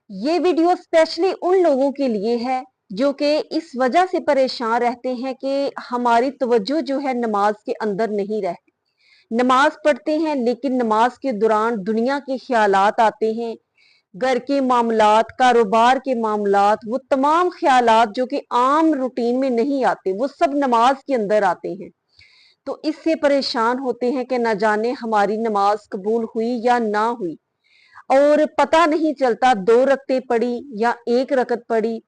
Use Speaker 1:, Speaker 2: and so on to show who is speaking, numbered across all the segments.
Speaker 1: ये video specially उन लोगों के लिए है जो कि इस वजह से परेशान रहते हैं कि हमारी तवज्जो जो है नमाज के अंदर नहीं रहती। नमाज पढ़ते हैं लेकिन नमाज के दौरान दुनिया के ख्यालात आते हैं, घर के मामलात, कारोबार के मामलात, वो तमाम ख्यालात जो कि आम रूटीन में नहीं आते, वो सब नमाज के अंदर आते हैं। तो इससे परेशान होते हैं कि न जाने हमारी नमाज कबूल हुई या ना हुई, और पता नहीं चलता 2 रकतें पढ़ी या 1 रकत पढ़ी,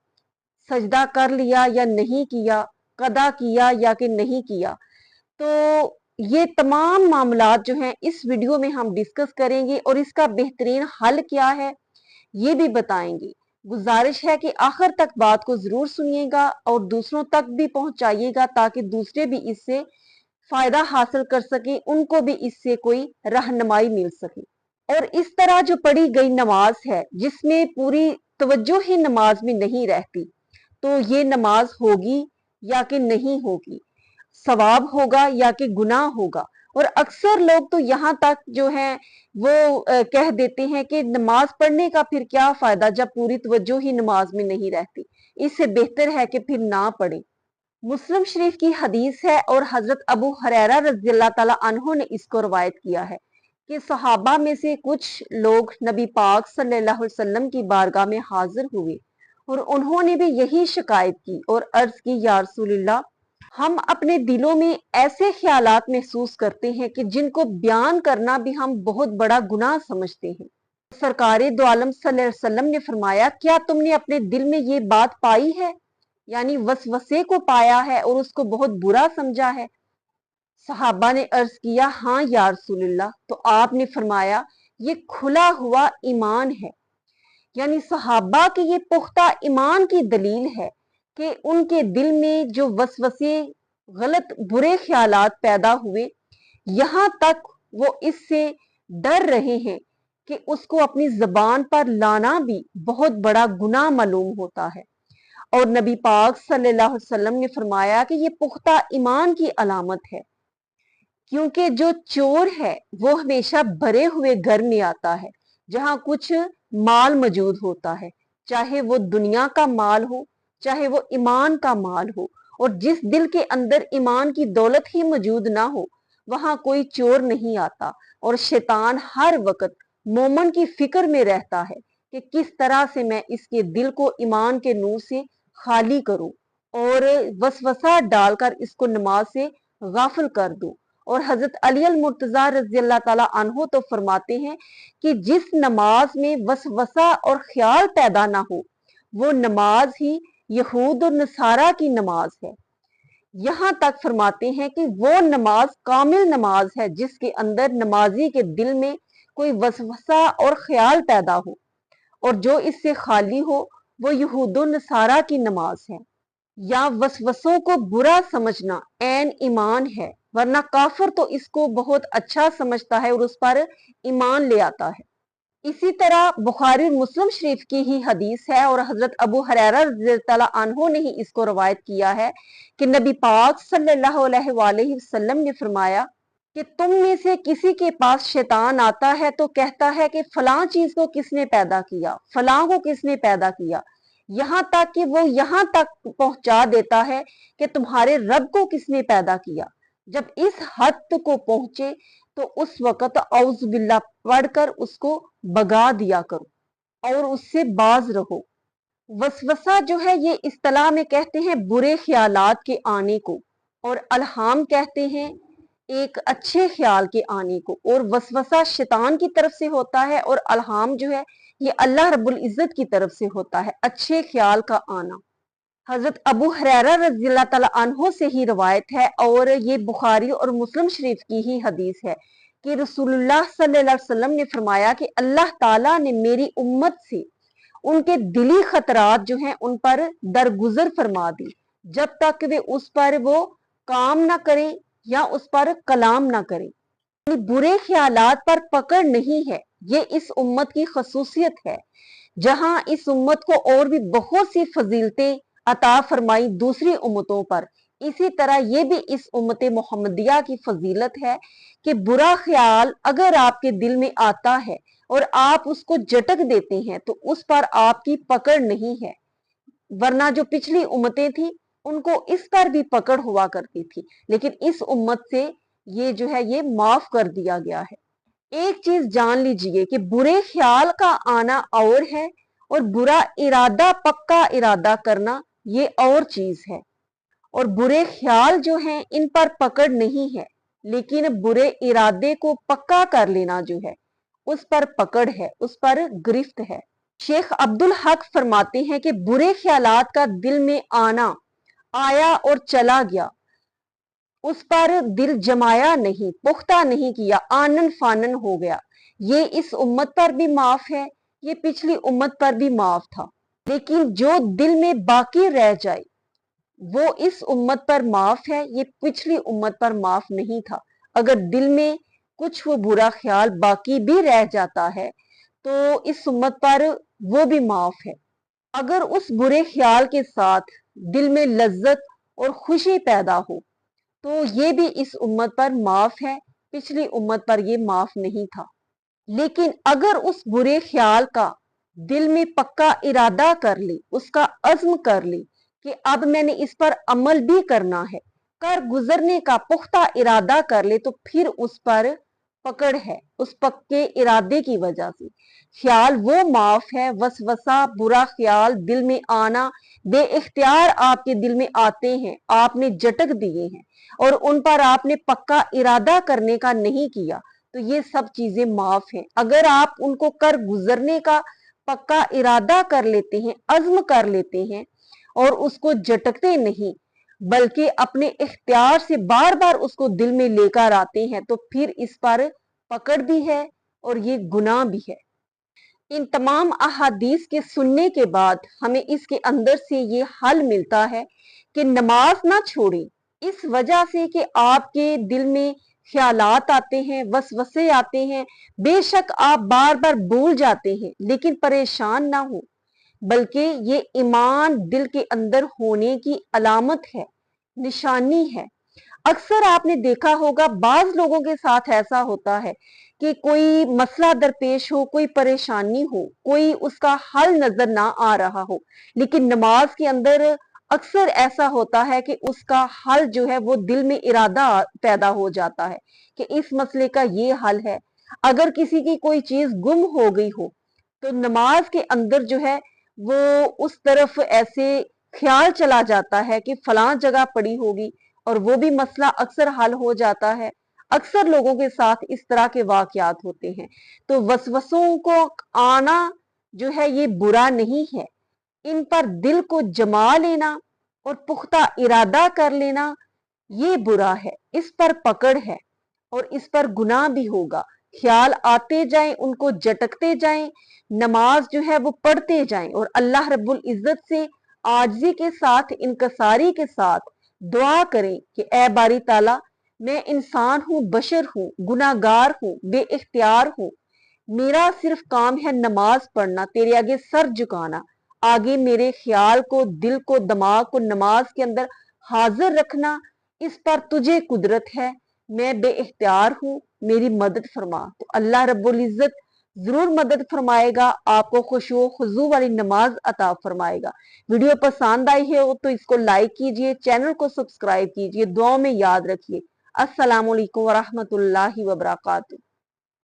Speaker 1: सजदा कर लिया या नहीं किया, कदा किया या कि नहीं किया। तो ये तमाम मामलात जो हैं इस वीडियो में हम डिस्कस करेंगे और इसका बेहतरीन हल क्या है ये भी बताएंगे। गुजारिश है कि आखिर तक बात को जरूर सुनिएगा और दूसरों तक भी पहुंचाइएगा ताकि दूसरे भी इससे फायदा हासिल कर सके, उनको भी इससे कोई रहनुमाई मिल सके। और इस तरह जो पढ़ी गई नमाज है जिसमें पूरी तवज्जो ही नमाज में नहीं रहती, तो ये नमाज होगी या कि नहीं होगी, सवाब होगा या कि गुनाह होगा। और अक्सर लोग तो यहाँ तक जो है वो कह देते हैं कि नमाज पढ़ने का फिर क्या फायदा जब पूरी तवज्जो ही नमाज में नहीं रहती, इससे बेहतर है कि फिर ना पढ़े। मुस्लिम शरीफ की हदीस है और हजरत अबू हुरैरा रज़ी अल्लाह ताला अन्हु ने इसको रवायत किया है कि सहाबा में से कुछ लोग नबी पाक सल्लल्लाहु अलैहि वसल्लम की बारगाह में हाजिर हुए और उन्होंने भी यही शिकायत की और अर्ज की, या रसूलल्लाह, हम अपने दिलों में ऐसे ख्यालात महसूस करते हैं कि जिनको बयान करना भी हम बहुत बड़ा गुनाह समझते हैं। सरकारे दो आलम सल्लल्लाहु अलैहि वसल्लम ने फरमाया, क्या तुमने अपने दिल में ये बात पाई है, यानी वसवसे को पाया है और उसको बहुत बुरा समझा है? सहाबा ने अर्ज किया, हाँ या रसूलल्लाह। तो आपने फरमाया, ये खुला हुआ ईमान है। यानी सहाबा की ये पुख्ता ईमान की दलील है कि उनके दिल में जो वसवसे, गलत बुरे ख्यालात पैदा हुए, यहाँ तक वो इससे डर रहे हैं कि उसको अपनी जबान पर लाना भी बहुत बड़ा गुनाह मालूम होता है। और नबी पाक सल्लल्लाहु अलैहि वसल्लम ने फरमाया कि ये पुख्ता ईमान की अलामत है, क्योंकि जो चोर है वो हमेशा भरे हुए घर में आता है जहां कुछ माल मौजूद होता है, चाहे वो दुनिया का माल हो, चाहे वो ईमान का माल हो। और जिस दिल के अंदर ईमान की दौलत ही मौजूद ना हो, वहां कोई चोर नहीं आता। और शैतान हर वक्त मोमन की फिक्र में रहता है कि किस तरह से मैं इसके दिल को ईमान के नूर से खाली करूं और वसवसा डालकर इसको नमाज से गाफिल कर दूं। और हजरत अली अल मुर्तजा रज़ी अल्लाह ताला अन्हो तो फरमाते हैं कि जिस नमाज में वसवसा और ख्याल पैदा ना हो, वो नमाज ही यहूद और नसारा की नमाज है। यहाँ तक फरमाते हैं कि वो नमाज कामिल नमाज है जिसके अंदर नमाजी के दिल में कोई वसवसा और ख्याल पैदा हो, और जो इससे खाली हो वो यहूद और नसारा की नमाज है। या वसवसों को बुरा समझना ऐन ईमान है, वरना काफिर तो इसको बहुत अच्छा समझता है और उस पर ईमान ले आता है। इसी तरह बुखारी और मुस्लिम शरीफ की ही हदीस है और हजरत अबू हुरैरा रज़ियल्लाहु अन्हु ने ही इसको रवायत किया है कि नबी पाक सल्लल्लाहु अलैहि वसल्लम ने फरमाया कि तुम में से किसी के पास शैतान आता है तो कहता है कि फलां चीज को किसने पैदा किया, फलां को किसने पैदा किया, यहाँ तक कि वो यहाँ तक पहुंचा देता है कि तुम्हारे रब को किसने पैदा किया। जब इस हद को पहुंचे तो उस वक्त औज़ बिल्लाह पढ़कर उसको भगा दिया करो और उससे बाज रहो। वसवसा जो है ये इस्तिलाह में कहते हैं बुरे ख्यालात के आने को, और अलहाम कहते हैं एक अच्छे ख्याल के आने को। और वसवसा शैतान की तरफ से होता है और अलहाम जो है ये अल्लाह रब्बुल इज्जत की तरफ से होता है, अच्छे ख्याल का आना। हजरत अबू हुरैरा रज़ियल्लाहु ताला अन्हु से ही रवायत है और ये बुखारी और मुस्लिम शरीफ की ही हदीस है कि रसूलुल्लाह सल्लल्लाहु अलैहि वसल्लम ने फरमाया कि अल्लाह ताला ने मेरी उम्मत से उनके दिली खतरात जो हैं उन पर दरगुजर फरमा दी, जब तक वे उस पर वो काम ना करें या उस पर कलाम ना करें। बुरे ख्यालात पर पकड़ नहीं है, ये इस उम्मत की खसूसियत है। जहां इस उम्मत को और भी बहुत सी फजीलतें अता फरमाई दूसरी उम्मतों पर, इसी तरह ये भी इस उम्मत मोहम्मदिया की फजीलत है कि बुरा ख्याल अगर आपके दिल में आता है, और आप उसको झटक देते हैं तो उस पर आपकी पकड़ नहीं है, वरना जो पिछली उम्मतें थी उनको इस पर भी पकड़ हुआ करती थी, लेकिन इस उम्मत से ये जो है ये माफ कर दिया गया है। एक चीज जान लीजिए कि बुरे ख्याल का आना और है और बुरा इरादा, पक्का इरादा करना ये और चीज है। और बुरे ख्याल जो हैं इन पर पकड़ नहीं है, लेकिन बुरे इरादे को पक्का कर लेना जो है उस पर पकड़ है, उस पर गिरफ्त है। शेख अब्दुल हक फरमाते हैं कि बुरे ख्यालात का दिल में आना, आया और चला गया, उस पर दिल जमाया नहीं, पुख्ता नहीं किया, आनन फानन हो गया, ये इस उम्मत पर भी माफ है, ये पिछली उम्मत पर भी माफ था। लेकिन जो दिल में बाकी रह जाए वो इस उम्मत पर माफ है, ये पिछली उम्मत पर माफ नहीं था। अगर दिल में कुछ वो बुरा ख्याल बाकी भी रह जाता है तो इस उम्मत पर वो भी माफ है। अगर उस बुरे ख्याल के साथ दिल में लज्जत और खुशी पैदा हो तो ये भी इस उम्मत पर माफ है, पिछली उम्मत पर ये माफ नहीं था। लेकिन अगर उस बुरे ख्याल का दिल में पक्का इरादा कर ले, उसका अज़्म कर ले कि अब मैंने इस पर अमल भी करना है, कर गुजरने का पुख्ता इरादा कर ले, तो फिर उस पर पकड़ है, उस पक्के इरादे की वजह से। ख्याल वो माफ है, वसवसा, बुरा ख्याल दिल में आना, बेइख्तियार आपके दिल में आते हैं, आपने झटक दिए हैं और उन पर आपने पक्का इरादा करने का नहीं किया, तो ये सब चीजें माफ है। अगर आप उनको कर गुजरने का पक्का इरादा कर लेते हैं, अज़्म कर लेते हैं और उसको झटकते नहीं बल्कि अपने इख्तियार से बार बार उसको दिल में लेकर आते हैं, तो फिर इस पर पकड़ भी है और ये गुनाह भी है। इन तमाम अहादीस के सुनने के बाद हमें इसके अंदर से ये हल मिलता है कि नमाज ना छोड़ें, इस वजह से कि आपके दिल में ख्यालात आते हैं, वसवसे आते हैं, बेशक आप बार बार भूल जाते हैं, लेकिन परेशान ना हो, बल्कि ये ईमान दिल के अंदर होने की अलामत है, निशानी है। अक्सर आपने देखा होगा बाज लोगों के साथ ऐसा होता है कि कोई मसला दरपेश हो, कोई परेशानी हो, कोई उसका हल नजर ना आ रहा हो, लेकिन नमाज के अंदर अक्सर ऐसा होता है कि उसका हल जो है वो दिल में इरादा पैदा हो जाता है कि इस मसले का ये हल है। अगर किसी की कोई चीज गुम हो गई हो तो नमाज के अंदर जो है वो उस तरफ ऐसे ख्याल चला जाता है कि फलां जगह पड़ी होगी और वो भी मसला अक्सर हल हो जाता है। अक्सर लोगों के साथ इस तरह के वाकयात होते हैं। तो वसवसों को आना जो है ये बुरा नहीं है, इन पर दिल को जमा लेना और पुख्ता इरादा कर लेना ये बुरा है, इस पर पकड़ है और इस पर गुनाह भी होगा। ख्याल आते जाएं, उनको झटकते जाएं, नमाज जो है वो पढ़ते जाएं और अल्लाह रब्बुल इज्जत से आजिज़ी के साथ, इनकसारी के साथ दुआ करें कि ए बारी ताला, मैं इंसान हूं, बशर हूं, गुनाहगार हूं, बेइख्तियार हूं, मेरा सिर्फ काम है नमाज पढ़ना, तेरे आगे सर झुकाना, आगे मेरे ख्याल को, दिल को, दिमाग को नमाज के अंदर हाजिर रखना, इस पर तुझे कुदरत है, मैं बेइख्तियार हूं, मेरी मदद फरमा। तो अल्लाह रब्बुल इज्जत जरूर मदद फरमाएगा, आपको खुशू खुजू वाली नमाज अता फरमाएगा। वीडियो पसंद आई है तो इसको लाइक कीजिए, चैनल को सब्सक्राइब कीजिए, दुआओं में याद रखिए। अस्सलाम वालेकुम व रहमतुल्लाहि व बरकातुहू।